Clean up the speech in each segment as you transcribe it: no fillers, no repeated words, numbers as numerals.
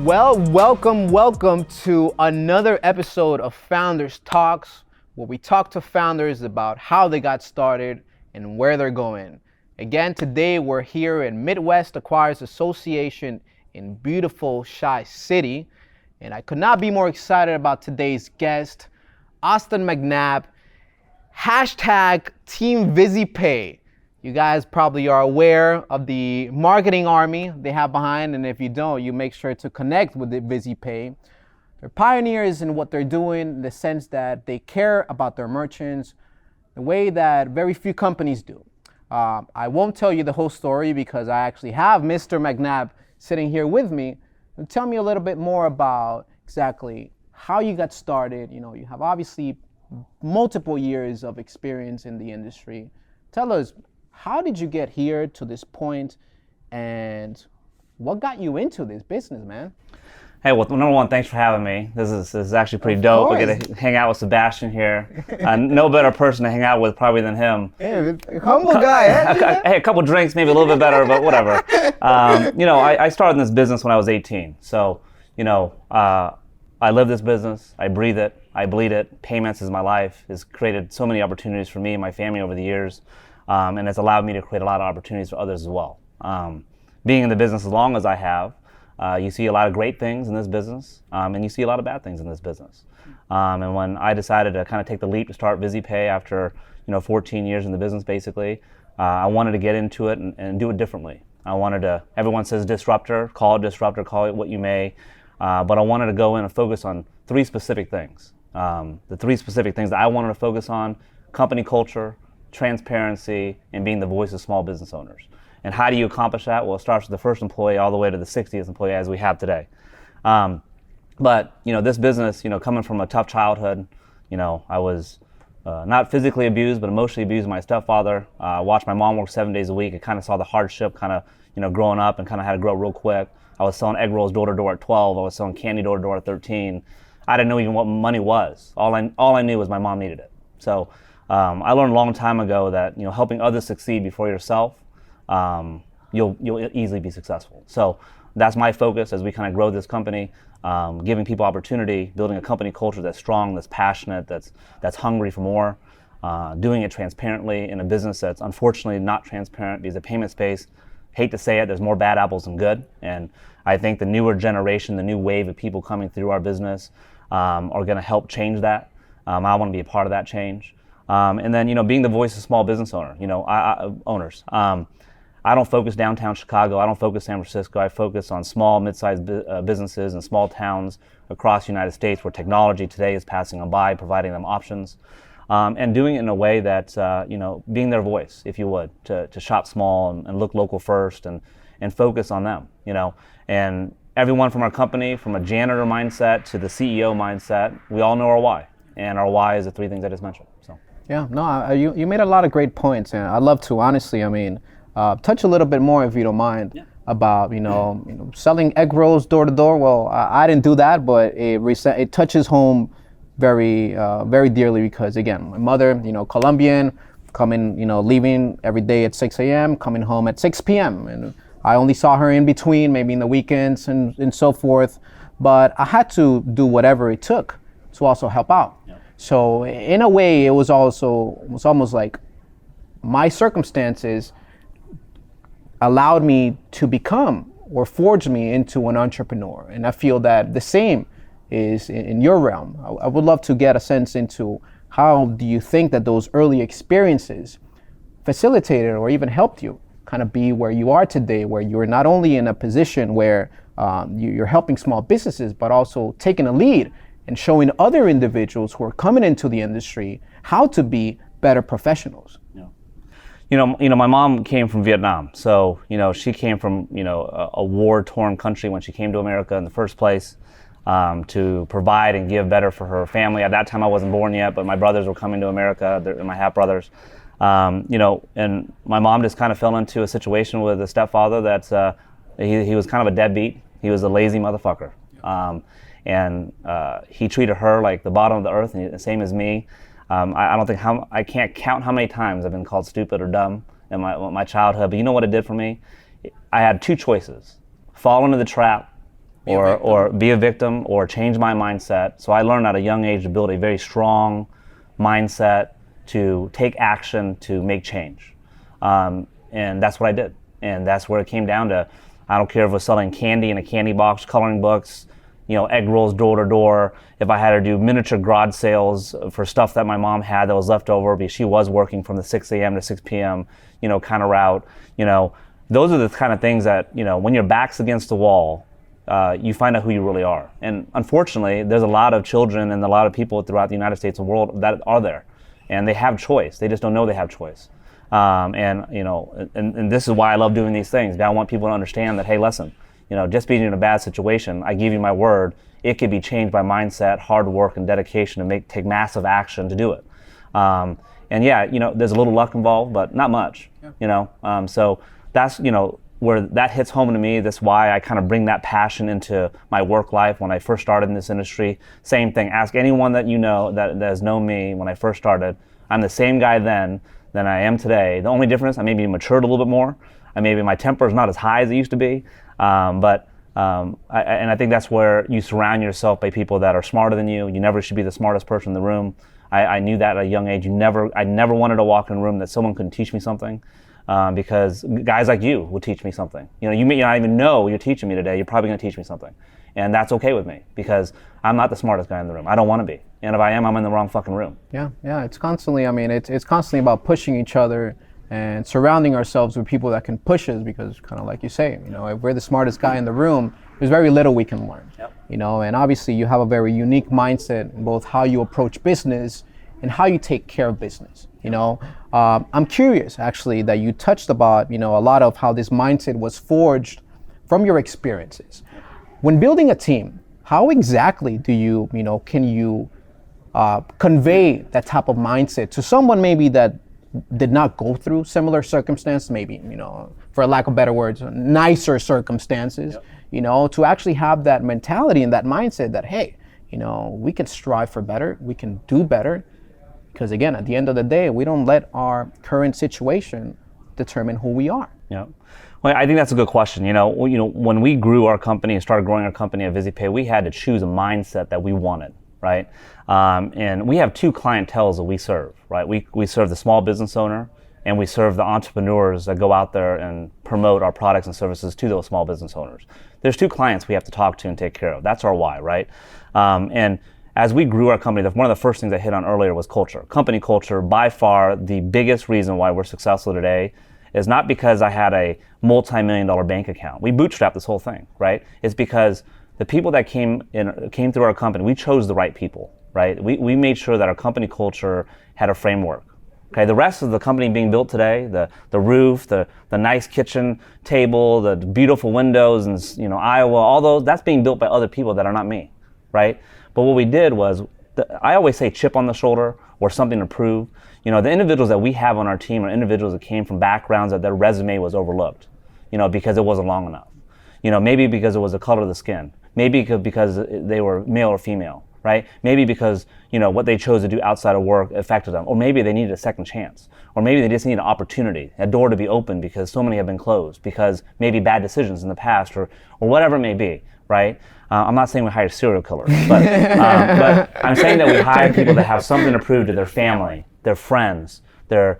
Well, welcome to another episode of Founders Talks, where we talk to founders about how they got started and where they're going. Again, today we're here in Midwest Acquirers Association in beautiful Chi City, and I could not be more excited about today's guest, Austin Mac Nab, hashtag Team VizyPay. You guys probably are aware of the marketing army they have behind, and if you don't, you make sure to connect with the VizyPay. They're pioneers in what they're doing in the sense that they care about their merchants the way that very few companies do. I won't tell you the whole story because I actually have Mr. Mac Nab sitting here with me. And tell me a little bit more about exactly how you got started. You know, you have obviously multiple years of experience in the industry. Tell us, how did you get here to this point, and what got you into this business, man? Hey, well, number one, thanks for having me. This is actually pretty dope. I get to hang out with Sebastian here. No better person to hang out with probably than him. Yeah, humble guy. Hey, a couple drinks, maybe a little bit better, but whatever. I started in this business when I was 18. So, I live this business. I breathe it. I bleed it. Payments is my life. It's created so many opportunities for me and my family over the years. And it's allowed me to create a lot of opportunities for others as well. Being in the business as long as I have, you see a lot of great things in this business, and you see a lot of bad things in this business. And when I decided to kind of take the leap to start VizyPay after 14 years in the business, basically, I wanted to get into it and do it differently. I wanted to. Everyone says disruptor, call it what you may, but I wanted to go in and focus on three specific things. The three specific things that I wanted to focus on: company culture, transparency, and being the voice of small business owners. And how do you accomplish that? Well, it starts with the first employee all the way to the 60th employee as we have today. But this business, coming from a tough childhood, I was not physically abused, but emotionally abused by my stepfather. I watched my mom work 7 days a week. I kind of saw the hardship growing up and kind of had to grow real quick. I was selling egg rolls door to door at 12. I was selling candy door to door at 13. I didn't know even what money was. All I knew was my mom needed it. So I learned a long time ago that helping others succeed before yourself, you'll easily be successful. So that's my focus as we kind of grow this company, giving people opportunity, building a company culture that's strong, that's passionate, that's hungry for more, doing it transparently in a business that's unfortunately not transparent because the payment space, hate to say it, there's more bad apples than good. And I think the newer generation, the new wave of people coming through our business are going to help change that. I want to be a part of that change. And then, being the voice of small business owners. I don't focus downtown Chicago. I don't focus San Francisco. I focus on small, mid-sized businesses in small towns across the United States where technology today is passing them by, providing them options, and doing it in a way that, being their voice, if you would, to shop small and look local first and focus on them, And everyone from our company, from a janitor mindset to the CEO mindset, we all know our why. And our why is the three things I just mentioned. So. Yeah, no, you made a lot of great points, and I'd love to, honestly, touch a little bit more, if you don't mind, about, selling egg rolls door to door. Well, I didn't do that, but it touches home very, very dearly because, again, my mother, Colombian, leaving every day at 6 a.m., coming home at 6 p.m., and I only saw her in between, maybe in the weekends and so forth, but I had to do whatever it took to also help out. So in a way, it was almost like my circumstances allowed me to become or forge me into an entrepreneur. And I feel that the same is in your realm. I would love to get a sense into how do you think that those early experiences facilitated or even helped you kind of be where you are today, where you're not only in a position where you're helping small businesses, but also taking a lead and showing other individuals who are coming into the industry how to be better professionals. My mom came from Vietnam, so she came from a war-torn country when she came to America in the first place, to provide and give better for her family. At that time, I wasn't born yet, but my brothers were coming to America, my half brothers. And my mom just kind of fell into a situation with a stepfather that he was kind of a deadbeat. He was a lazy motherfucker. And he treated her like the bottom of the earth, and the same as me. I can't count how many times I've been called stupid or dumb in my childhood, but you know what it did for me? I had two choices: fall into the trap or be a victim or change my mindset. So I learned at a young age to build a very strong mindset to take action, to make change. And that's what I did. And that's where it came down to. I don't care if it was selling candy in a candy box, coloring books, egg rolls door to door. If I had to do miniature garage sales for stuff that my mom had that was left over because she was working from the 6 a.m. to 6 p.m., kind of route, those are the kind of things that, when your back's against the wall, you find out who you really are. And unfortunately, there's a lot of children and a lot of people throughout the United States and world that are there. And they have choice. They just don't know they have choice. And this is why I love doing these things. I want people to understand that, hey, listen, just being in a bad situation, I give you my word, it could be changed by mindset, hard work, and dedication to take massive action to do it. There's a little luck involved, but not much, so that's, where that hits home to me. That's why I kind of bring that passion into my work life. When I first started in this industry, same thing. Ask anyone that that has known me when I first started. I'm the same guy then than I am today. The only difference, I maybe matured a little bit more. Maybe my temper is not as high as it used to be. I think that's where you surround yourself by people that are smarter than you. You never should be the smartest person in the room. I knew that at a young age. I never wanted to walk in a room that someone couldn't teach me something. Because guys like you will teach me something. You may not even know you're teaching me today. You're probably going to teach me something. And that's okay with me because I'm not the smartest guy in the room. I don't want to be. And if I am, I'm in the wrong fucking room. Yeah. It's constantly, it's constantly about pushing each other and surrounding ourselves with people that can push us because kind of like you say, if we're the smartest guy in the room, there's very little we can learn. Yep. And obviously you have a very unique mindset in both how you approach business and how you take care of business. I'm curious actually that you touched about, a lot of how this mindset was forged from your experiences. When building a team, how exactly do you, can you convey that type of mindset to someone maybe that did not go through similar circumstances, maybe, for lack of better words, nicer circumstances, to actually have that mentality and that mindset that, hey, we can strive for better, we can do better. Because again, at the end of the day, we don't let our current situation determine who we are. Yeah. Well, I think that's a good question. When we grew our company and started growing our company at VizyPay, we had to choose a mindset that we wanted, right? And we have two clienteles that we serve, right? We serve the small business owner and we serve the entrepreneurs that go out there and promote our products and services to those small business owners. There's two clients we have to talk to and take care of. That's our why, right? And as we grew our company, one of the first things I hit on earlier was culture. Company culture, by far the biggest reason why we're successful today is not because I had a multi-million-dollar bank account. We bootstrapped this whole thing, right? It's because the people that came through our company, we chose the right people, right? We made sure that our company culture had a framework. Okay, the rest of the company being built today, the roof, the nice kitchen table, the beautiful windows, and Iowa, all those, that's being built by other people that are not me, right? But what we did was, I always say chip on the shoulder or something to prove. The individuals that we have on our team are individuals that came from backgrounds that their resume was overlooked, because it wasn't long enough. Maybe because it was the color of the skin. Maybe because they were male or female, right? Maybe because, what they chose to do outside of work affected them. Or maybe they needed a second chance. Or maybe they just need an opportunity, a door to be opened because so many have been closed, because maybe bad decisions in the past or whatever it may be, right? I'm not saying we hire serial killers, but I'm saying that we hire people that have something to prove to their family, their friends, the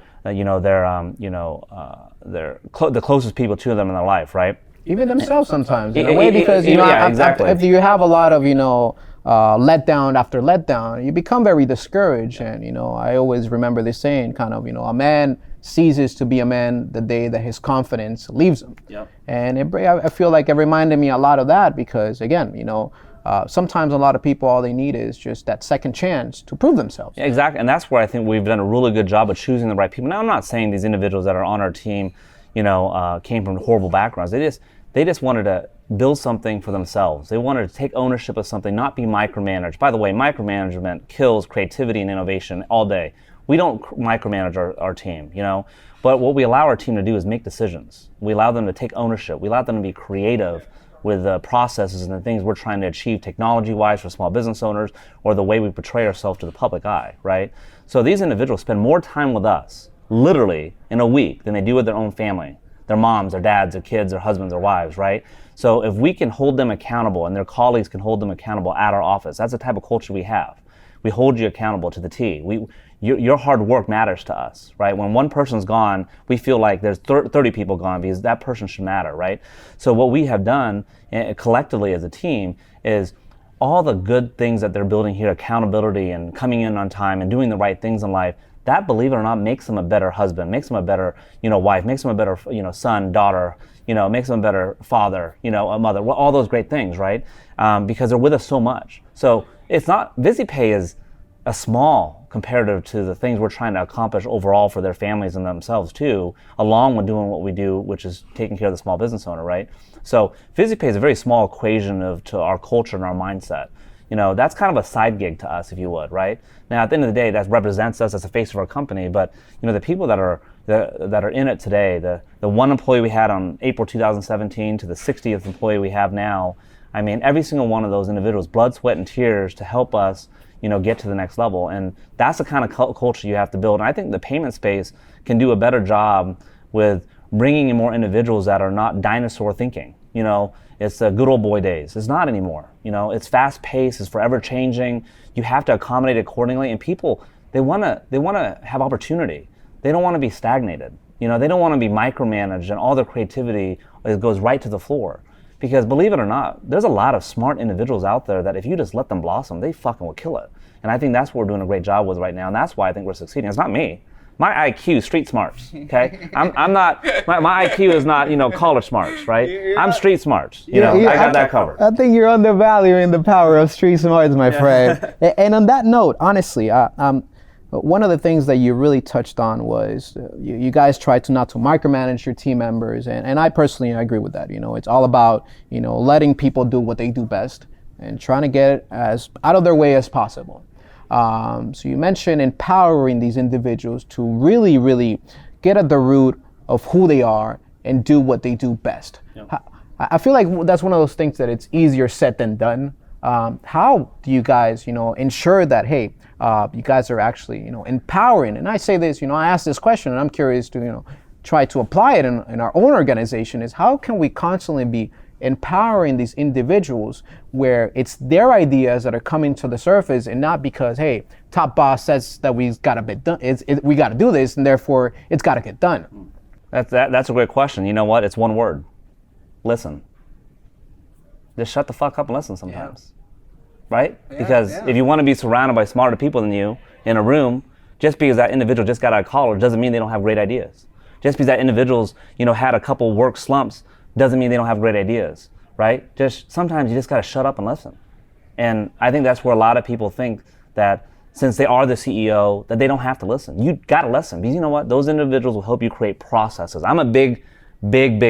closest people to them in their life, right? Even themselves sometimes, in a way, because exactly. If you have a lot of letdown after letdown, you become very discouraged. And I always remember this saying, kind of, a man ceases to be a man the day that his confidence leaves him. Yep. And I feel like it reminded me a lot of that because, again, sometimes a lot of people, all they need is just that second chance to prove themselves. Yeah, exactly, and that's where I think we've done a really good job of choosing the right people. Now, I'm not saying these individuals that are on our team, came from horrible backgrounds. They just wanted to build something for themselves. They wanted to take ownership of something, not be micromanaged. By the way, micromanagement kills creativity and innovation all day. We don't micromanage our team, but what we allow our team to do is make decisions. We allow them to take ownership. We allow them to be creative with the processes and the things we're trying to achieve technology-wise for small business owners, or the way we portray ourselves to the public eye, right? So these individuals spend more time with us, literally, in a week than they do with their own family. their moms, their dads, their kids, their husbands, their wives, right? So if we can hold them accountable and their colleagues can hold them accountable at our office, that's the type of culture we have. We hold you accountable to the T. Your hard work matters to us, right? When one person's gone, we feel like there's 30 people gone because that person should matter, right? So what we have done collectively as a team is all the good things that they're building here, accountability and coming in on time and doing the right things in life, that, believe it or not, makes them a better husband, makes them a better, wife, makes them a better, son, daughter, makes them a better father, a mother, all those great things, right? Because they're with us so much. So it's not, VizyPay is a small comparative to the things we're trying to accomplish overall for their families and themselves too, along with doing what we do, which is taking care of the small business owner, right? So VizyPay is a very small equation to our culture and our mindset. That's kind of a side gig to us, if you would, right? Now, at the end of the day, that represents us as the face of our company, but the people that are in it today, the one employee we had on April 2017 to the 60th employee we have now, I mean, every single one of those individuals, blood, sweat, and tears to help us, get to the next level. And that's the kind of culture you have to build. And I think the payment space can do a better job with bringing in more individuals that are not dinosaur thinking. It's the good old boy days. It's not anymore. It's fast paced. It's forever changing. You have to accommodate accordingly. And people, they want to have opportunity. They don't want to be stagnated. They don't want to be micromanaged and all their creativity goes right to the floor. Because believe it or not, there's a lot of smart individuals out there that if you just let them blossom, they fucking will kill it. And I think that's what we're doing a great job with right now. And that's why I think we're succeeding. It's not me. My IQ is street smarts, okay? I'm not, my IQ is not, college smarts, right? I'm street smarts, I got that covered. I think you're undervaluing the power of street smarts, my friend. And on that note, honestly, one of the things that you really touched on was you guys try to not to micromanage your team members. And I personally agree with that. It's all about, letting people do what they do best and trying to get as out of their way as possible. So you mentioned empowering these individuals to really, really get at the root of who they are and do what they do best. Yep. I feel like that's one of those things that it's easier said than done. How do you guys, ensure that, hey, you guys are actually, empowering? And I say this, I ask this question and I'm curious to, try to apply it in our own organization is how can we constantly be empowering these individuals where it's their ideas that are coming to the surface and not because, hey, top boss says that we got to do this and therefore it's got to get done. That's a great question. You know what? It's one word. Listen. Just shut the fuck up and listen sometimes. Yeah. Right? Yeah, because if you want to be surrounded by smarter people than you in a room, just because that individual just got out of college doesn't mean they don't have great ideas. Just because that individual's, had a couple work slumps doesn't mean they don't have great ideas, right? Sometimes you just got to shut up and listen. And I think that's where a lot of people think that since they are the CEO, that they don't have to listen. You got to listen because you know what? Those individuals will help you create processes. I'm a big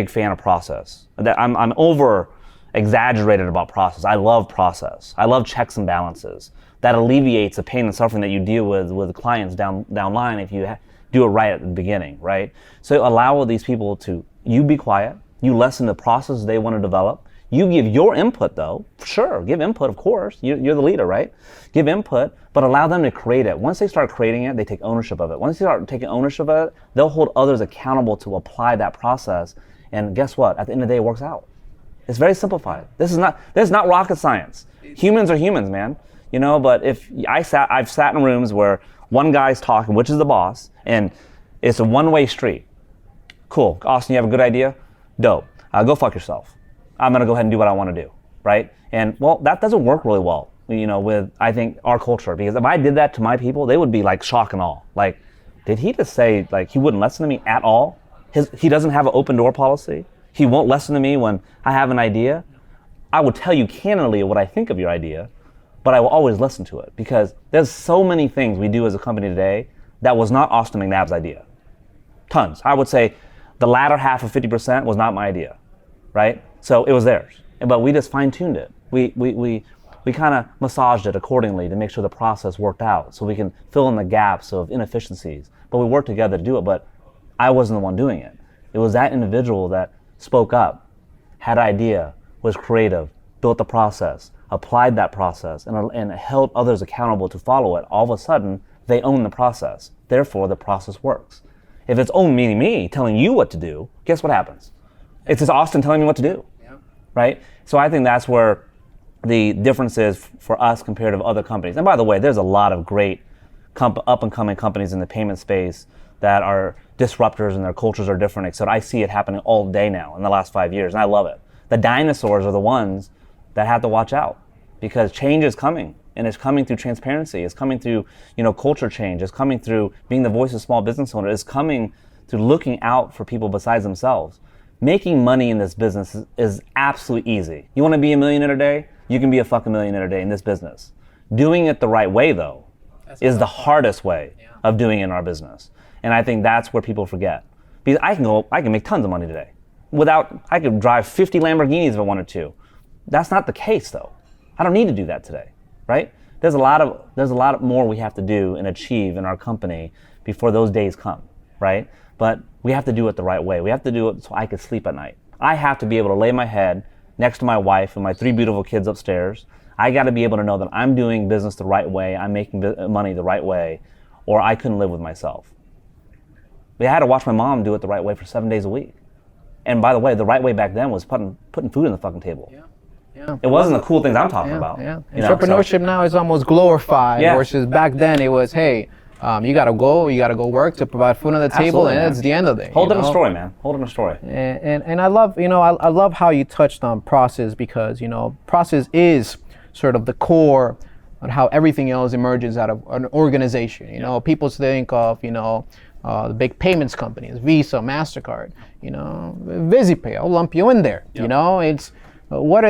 fan of process. I'm over exaggerated about process. I love process. I love checks and balances. That alleviates the pain and suffering that you deal with clients down line if you do it right at the beginning, right? So allow these people to, you be quiet, you lessen the process they want to develop. You give your input though, sure, give input, of course. You're the leader, right? Give input, but allow them to create it. Once they start creating it, they take ownership of it. Once they start taking ownership of it, they'll hold others accountable to apply that process. And guess what? At the end of the day, it works out. It's very simplified. This is not rocket science. Humans are humans, man. But if I've sat in rooms where one guy's talking, which is the boss, and it's a one-way street. Cool, Austin, you have a good idea? Dope. Go fuck yourself. I'm gonna go ahead and do what I want to do, right? And well, that doesn't work really well, with I think our culture, because if I did that to my people, they would be like shock and awe. Like, did he just say like he wouldn't listen to me at all? He doesn't have an open door policy. He won't listen to me when I have an idea. I will tell you candidly what I think of your idea, but I will always listen to it because there's so many things we do as a company today that was not Austin Mac Nab's idea. Tons. I would say the latter half of 50% was not my idea, right? So it was theirs, but we just fine-tuned it. We kind of massaged it accordingly to make sure the process worked out so we can fill in the gaps of inefficiencies. But we worked together to do it, but I wasn't the one doing it. It was that individual that spoke up, had an idea, was creative, built the process, applied that process, and held others accountable to follow it. All of a sudden, they own the process. Therefore, the process works. If it's only me telling you what to do, guess what happens? It's just Austin telling me what to do, right? So I think that's where the difference is for us compared to other companies. And by the way, there's a lot of great up-and-coming companies in the payment space that are disruptors and their cultures are different, etc. I see it happening all day now in the last 5 years, and I love it. The dinosaurs are the ones that have to watch out because change is coming, and it's coming through transparency. It's coming through, culture change. It's coming through being the voice of small business owners. It's coming through looking out for people besides themselves. Making money in this business is absolutely easy. You want to be a millionaire today? You can be a fucking millionaire today in this business. Doing it the right way, though, is the hardest way of doing it in our business. And I think that's where people forget. Because I can make tons of money today. I could drive 50 Lamborghinis if I wanted to. That's not the case, though. I don't need to do that today, right? There's a lot more we have to do and achieve in our company before those days come, right? But we have to do it the right way. We have to do it so I can sleep at night. I have to be able to lay my head next to my wife and my 3 beautiful kids upstairs. I got to be able to know that I'm doing business the right way, I'm making money the right way, or I couldn't live with myself. I had to watch my mom do it the right way for 7 days a week. And by the way, the right way back then was putting food on the fucking table. Yeah. It wasn't the cool things I'm talking about. Yeah. Entrepreneurship now is almost glorified, versus back then it was, hey, you gotta go work to provide food on the table, and that's the end of it. Hold it in a story, man. Hold it in a story. And I love, I love how you touched on process because, process is sort of the core on how everything else emerges out of an organization. People think of, the big payments companies, Visa, MasterCard, VizyPay, I'll lump you in there. It's what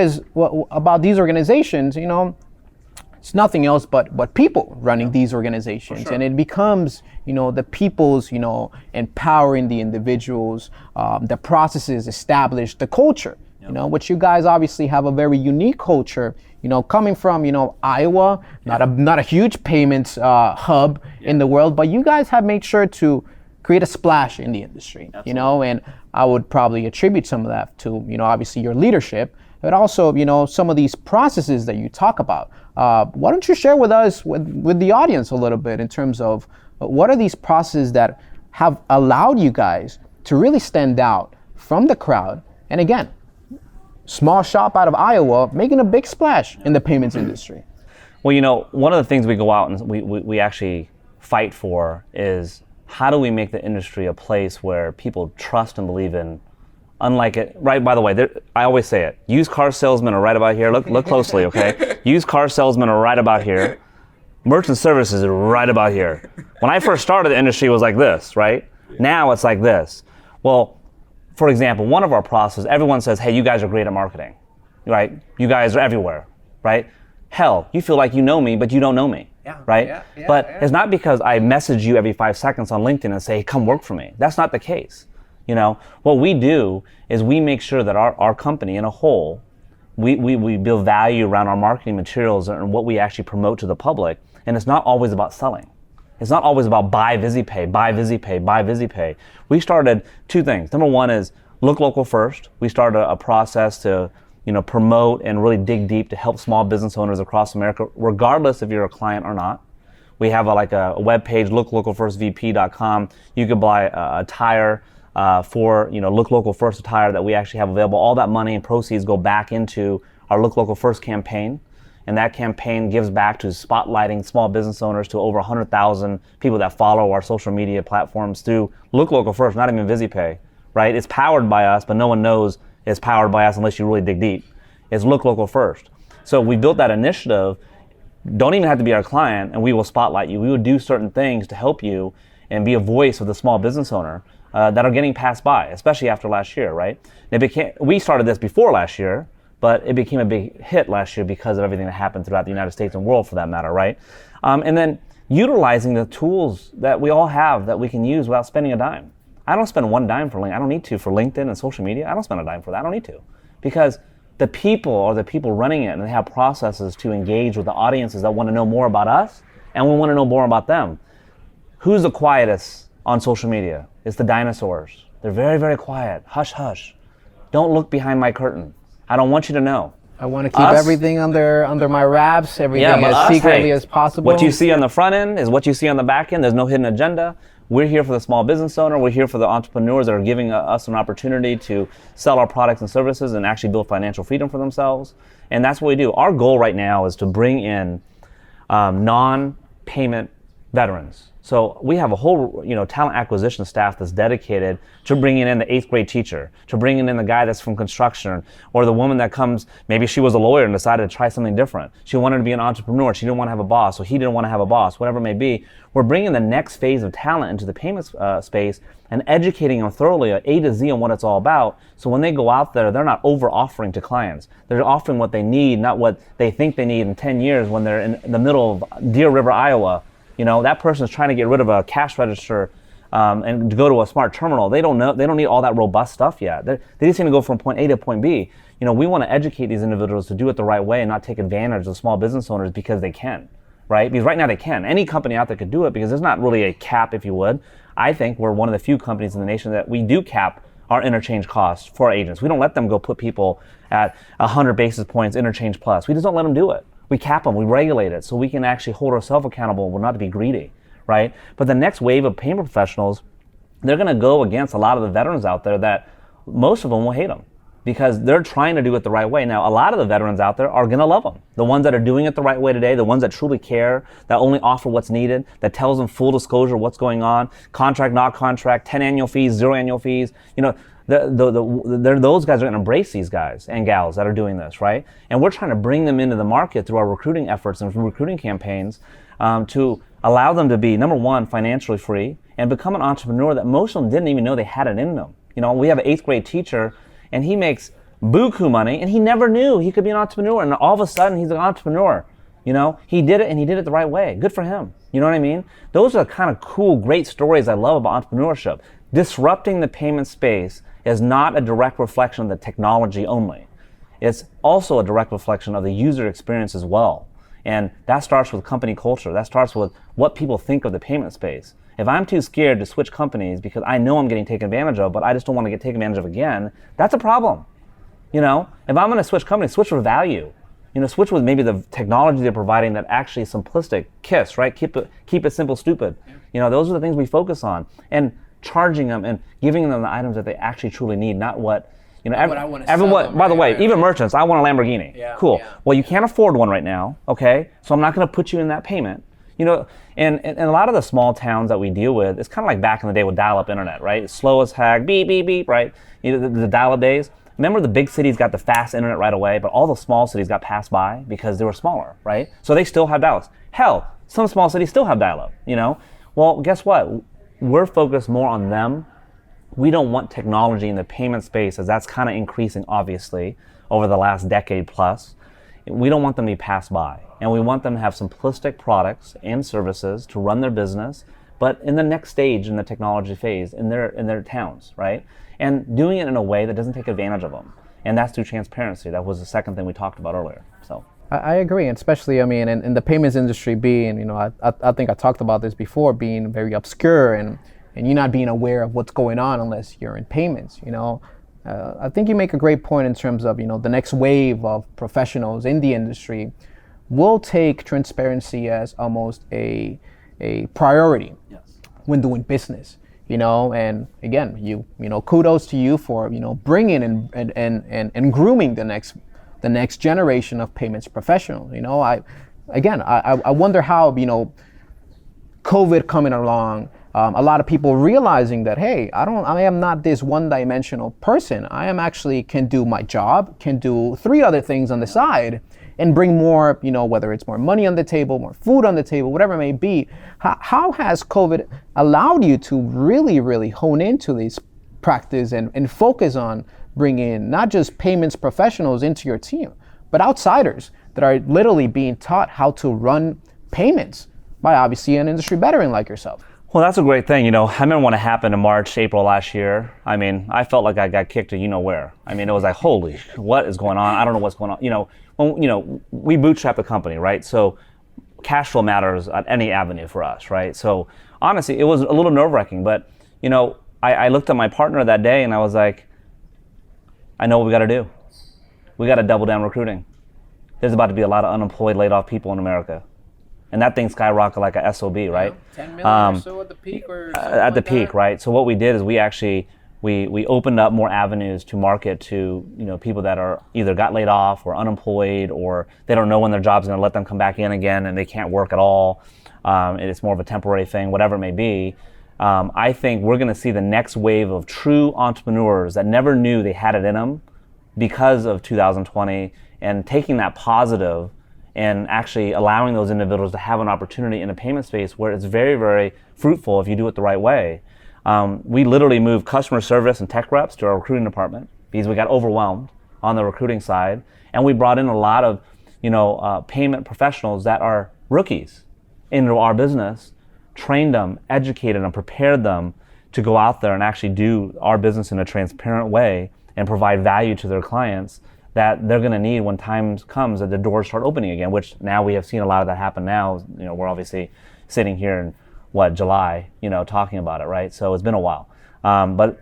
about these organizations, it's nothing else but people running these organizations. Sure. And it becomes, the people's, empowering the individuals, the processes established, the culture, which you guys obviously have a very unique culture, coming from, Iowa, not a huge payments hub in the world, but you guys have made sure to create a splash in the industry, and I would probably attribute some of that to, obviously your leadership, but also, some of these processes that you talk about. Why don't you share with us, with the audience a little bit in terms of what are these processes that have allowed you guys to really stand out from the crowd? And again, small shop out of Iowa making a big splash in the payments industry. Well, one of the things we go out and we actually fight for is how do we make the industry a place where people trust and believe in. Unlike it, right? By the way, I always say it. Used car salesmen are right about here. Look closely, okay? Used car salesmen are right about here. Merchant services are right about here. When I first started, the industry was like this, right? Now it's like this. Well, for example, one of our processes, everyone says, hey, you guys are great at marketing, right? You guys are everywhere, right? Hell, you feel like you know me, but you don't know me, right? But it's not because I message you every 5 seconds on LinkedIn and say, hey, come work for me. That's not the case. What we do is we make sure that our company in a whole, we build value around our marketing materials and what we actually promote to the public. And it's not always about selling. It's not always about buy VizyPay, buy VizyPay, buy VizyPay. We started 2 things. Number 1 is look local first. We started a process to promote and really dig deep to help small business owners across America, regardless if you're a client or not. We have a web page, looklocalfirstvp.com. You could buy a tire for Look Local First attire that we actually have available. All that money and proceeds go back into our Look Local First campaign, and that campaign gives back to spotlighting small business owners to over 100,000 people that follow our social media platforms through Look Local First, not even VizyPay, right? It's powered by us, but no one knows it's powered by us unless you really dig deep. It's Look Local First. So we built that initiative. Don't even have to be our client, and we will spotlight you. We will do certain things to help you and be a voice of the small business owner that are getting passed by, especially after last year, right? We started this before last year, but it became a big hit last year because of everything that happened throughout the United States and world for that matter, right? And then utilizing the tools that we all have that we can use without spending a dime. I don't spend one dime for LinkedIn. I don't need to for LinkedIn and social media. I don't spend a dime for that. I don't need to. Because the people are the people running it, and they have processes to engage with the audiences that want to know more about us, and we want to know more about them. Who's the quietest on social media? It's the dinosaurs. They're very, very quiet. Hush, hush. Don't look behind my curtain. I don't want you to know. I want to keep everything under my wraps, everything as secretly as possible. What you see on the front end is what you see on the back end. There's no hidden agenda. We're here for the small business owner. We're here for the entrepreneurs that are giving us an opportunity to sell our products and services and actually build financial freedom for themselves. And that's what we do. Our goal right now is to bring in non-payment veterans. So we have a whole, talent acquisition staff that's dedicated to bringing in the 8th grade teacher, to bringing in the guy that's from construction, or the woman that comes, maybe she was a lawyer and decided to try something different. She wanted to be an entrepreneur. She didn't want to have a boss, or he didn't want to have a boss, whatever it may be. We're bringing the next phase of talent into the payments space and educating them thoroughly at A to Z on what it's all about. So when they go out there, they're not over-offering to clients. They're offering what they need, not what they think they need in 10 years when they're in the middle of Deer River, Iowa. That person's trying to get rid of a cash register and to go to a smart terminal. They don't need all that robust stuff yet. They just need to go from point A to point B. We want to educate these individuals to do it the right way and not take advantage of small business owners because they can, right? Because right now they can. Any company out there could do it because there's not really a cap, if you would. I think we're one of the few companies in the nation that we do cap our interchange costs for our agents. We don't let them go put people at 100 basis points interchange plus. We just don't let them do it. We cap them, we regulate it, so we can actually hold ourselves accountable. We're not to be greedy, right? But the next wave of payment professionals, they're going to go against a lot of the veterans out there that most of them will hate them because they're trying to do it the right way. Now, a lot of the veterans out there are going to love them. The ones that are doing it the right way today, the ones that truly care, that only offer what's needed, that tells them full disclosure what's going on, contract, not contract, 10 annual fees, 0 annual fees, those guys are going to embrace these guys and gals that are doing this, right? And we're trying to bring them into the market through our recruiting efforts and recruiting campaigns to allow them to be, number one, financially free and become an entrepreneur that most of them didn't even know they had it in them. We have an 8th grade teacher and he makes buku money and he never knew he could be an entrepreneur, and all of a sudden he's an entrepreneur. He did it and he did it the right way. Good for him. You know what I mean? Those are the kind of cool, great stories I love about entrepreneurship. Disrupting the payment space is not a direct reflection of the technology only. It's also a direct reflection of the user experience as well. And that starts with company culture. That starts with what people think of the payment space. If I'm too scared to switch companies because I know I'm getting taken advantage of, but I just don't want to get taken advantage of again, that's a problem. If I'm going to switch companies, switch for value. Switch with maybe the technology they're providing that actually is simplistic. KISS, right? Keep it simple, stupid. Those are the things we focus on. And charging them and giving them the items that they actually truly need, not what, what I want to everyone, sell them, by the way, right. Even merchants, I want a Lamborghini. Yeah, cool. yeah. Well, you can't afford one right now, okay? So I'm not going to put you in that payment. And a lot of the small towns that we deal with, it's kind of like back in the day with dial-up internet, right? It's slow as heck, beep, beep, beep, right? The dial-up days. Remember the big cities got the fast internet right away, but all the small cities got passed by because they were smaller, right? So they still have dial-ups. Hell, some small cities still have dial-up, Well, guess what? We're focused more on them. We don't want technology in the payment space, as that's kind of increasing, obviously, over the last decade plus. We don't want them to be passed by. And we want them to have simplistic products and services to run their business, but in the next stage in the technology phase, in their towns, right? And doing it in a way that doesn't take advantage of them. And that's through transparency. That was the second thing we talked about earlier. So I agree, and especially, in the payments industry being, I think I talked about this before, being very obscure and you not being aware of what's going on unless you're in payments, I think you make a great point in terms of, the next wave of professionals in the industry will take transparency as almost a priority. Yes. When doing business, and again, kudos to you for, bringing and grooming the next generation of payments professionals. I wonder how, COVID coming along, a lot of people realizing that, hey, I am not this one-dimensional person. I am actually can do my job, can do 3 other things on the side, and bring more, whether it's more money on the table, more food on the table, whatever it may be. How has COVID allowed you to really, really hone into this practice and focus on bringing not just payments professionals into your team, but outsiders that are literally being taught how to run payments by obviously an industry veteran like yourself? Well, that's a great thing. I remember when it happened in March, April last year. I felt like I got kicked to where. It was like, holy, what is going on? I don't know what's going on. We bootstrap the company, right? So cash flow matters at any avenue for us, right? So honestly, it was a little nerve-wracking, but I looked at my partner that day and I was like, I know what we got to do. We got to double down recruiting. There's about to be a lot of unemployed, laid off people in America. and that thing skyrocketed like a SOB, right? 10 million or so at the peak, or at the peak, right? So what we did is we actually we opened up more avenues to market to people that are either got laid off or unemployed, or they don't know when their job's going to let them come back in again and they can't work at all. And it's more of a temporary thing, whatever it may be. I think we're going to see the next wave of true entrepreneurs that never knew they had it in them because of 2020, and taking that positive and actually allowing those individuals to have an opportunity in a payment space where it's very, very fruitful if you do it the right way. We literally moved customer service and tech reps to our recruiting department because we got overwhelmed on the recruiting side, and we brought in a lot of payment professionals that are rookies into our business, trained them, educated them, prepared them to go out there and actually do our business in a transparent way and provide value to their clients that they're going to need when time comes that the doors start opening again, which now we have seen a lot of that happen now. We're obviously sitting here in July, talking about it, right? So it's been a while. But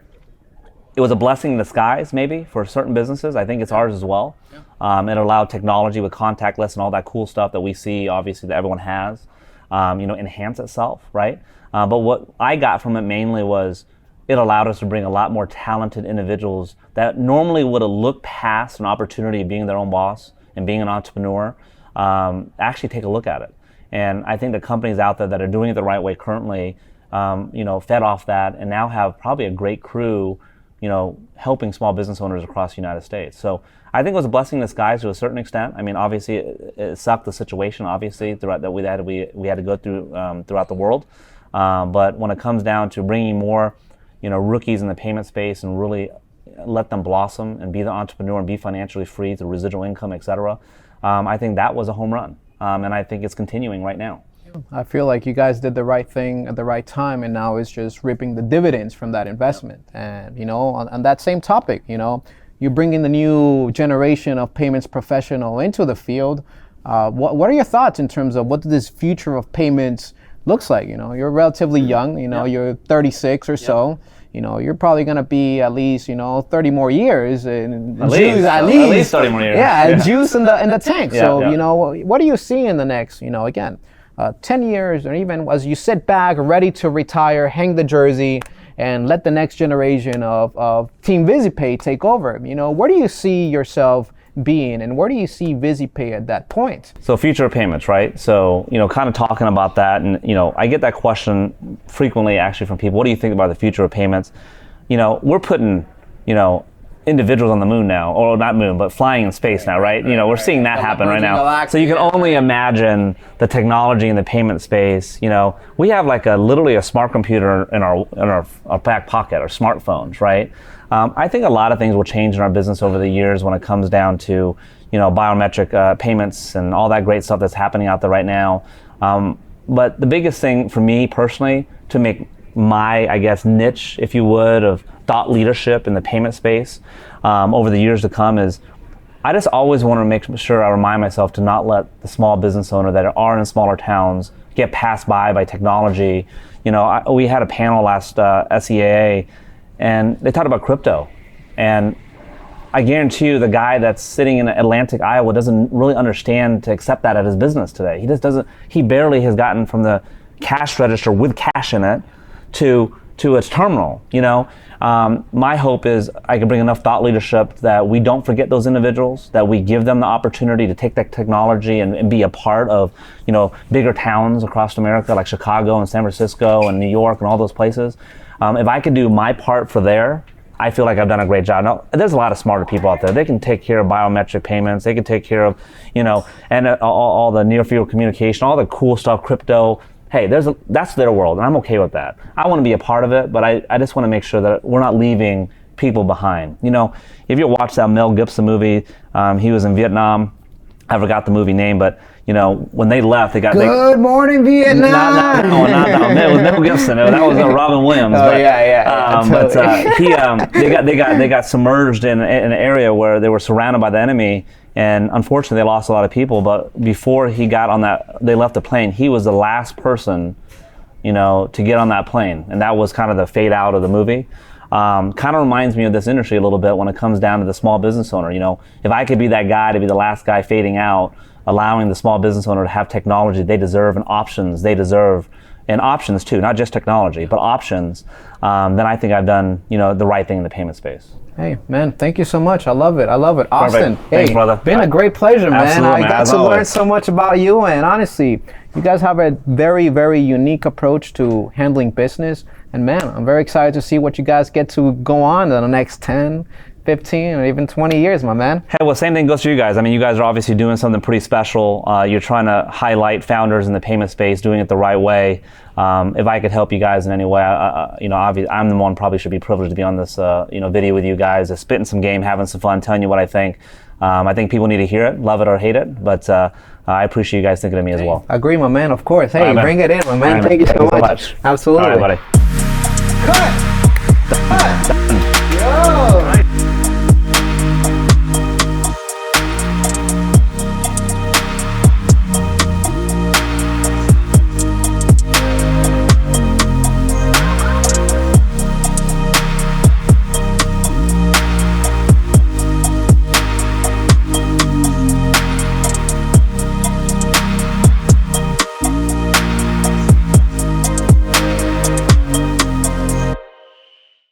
it was a blessing in disguise maybe for certain businesses. I think it's ours as well. It allowed technology with contactless and all that cool stuff that we see, obviously, that everyone has, enhance itself, right? But what I got from it mainly was it allowed us to bring a lot more talented individuals that normally would have looked past an opportunity of being their own boss and being an entrepreneur, actually take a look at it. And I think the companies out there that are doing it the right way currently, fed off that and now have probably a great crew, helping small business owners across the United States. So I think it was a blessing in disguise to a certain extent. I mean, obviously, it sucked, the situation, obviously, throughout that we had to go through throughout the world. But when it comes down to bringing more, rookies in the payment space and really let them blossom and be the entrepreneur and be financially free through residual income, et cetera, I think that was a home run. And I think it's continuing right now. I feel like you guys did the right thing at the right time, and now it's just reaping the dividends from that investment. And on that same topic, you bring in the new generation of payments professional into the field. What are your thoughts in terms of what this future of payments looks like? You're relatively young. You're 36 or so. You're probably going to be at least 30 more years. At least 30 more years. Yeah, juice in the tank. Yeah, so what do you see in the next 10 years, or even as you sit back ready to retire, hang the jersey, and let the next generation of Team VizyPay take over? Where do you see yourself being, and where do you see VizyPay at that point? So future of payments, right? So, kind of talking about that, and, I get that question frequently actually from people. What do you think about the future of payments? We're putting, individuals on the moon now, or not moon, but flying in space now, right? We're seeing that happen right now. So you can only imagine the technology in the payment space. We have literally a smart computer in our back pocket, our smartphones, right? I think a lot of things will change in our business over the years when it comes down to, biometric payments and all that great stuff that's happening out there right now. But the biggest thing for me personally to make my, niche, if you would, of thought leadership in the payment space over the years to come is I just always want to make sure I remind myself to not let the small business owner that are in smaller towns get passed by technology. We had a panel last SEAA, and they talked about crypto. And I guarantee you the guy that's sitting in Atlantic, Iowa doesn't really understand to accept that at his business today. He barely has gotten from the cash register with cash in it to its terminal. My hope is I can bring enough thought leadership that we don't forget those individuals, that we give them the opportunity to take that technology and be a part of, bigger towns across America like Chicago and San Francisco and New York and all those places. If I could do my part for there, I feel like I've done a great job. Now, there's a lot of smarter people out there. They can take care of biometric payments. They can take care of, and all the near field communication, all the cool stuff, crypto. Hey, that's their world, and I'm okay with that. I want to be a part of it, but I just want to make sure that we're not leaving people behind. If you watch that Mel Gibson movie, he was in Vietnam. I forgot the movie name, but when they left, they got Good Morning Vietnam. Not it was Mel Gibson. That was Robin Williams. They got submerged in an area where they were surrounded by the enemy, and unfortunately, they lost a lot of people. But before he got on they left the plane. He was the last person, to get on that plane, and that was kind of the fade out of the movie. kind of reminds me of this industry a little bit when it comes down to the small business owner. You know, if I could be that guy to be the last guy fading out, allowing the small business owner to have technology they deserve and options they deserve, and options too, not just technology, but options, then I think I've done, you know, the right thing in the payment space. Hey, man, thank you so much. I love it. I love it. Austin, Perfect. Thanks, brother. Been a great pleasure, man. Absolutely, I got as to learn always. so much about you, and honestly, you guys have a very, very unique approach to handling business. And man, I'm very excited to see what you guys get to go on in the next 10, 15, or even 20 years, my man. Hey, well, same thing goes for you guys. I mean, you guys are obviously doing something pretty special. You're trying to highlight founders in the payment space, doing it the right way. If I could help you guys in any way, you know, obviously, I'm the one probably should be privileged to be on this, you know, video with you guys, spitting some game, having some fun, telling you what I think. I think people need to hear it, love it or hate it, but I appreciate you guys thinking of me as well. Agree, my man, of course. Hey, All right, man. bring it in, my man. All right, Thank you so much. much. Absolutely. All right, buddy. Cut!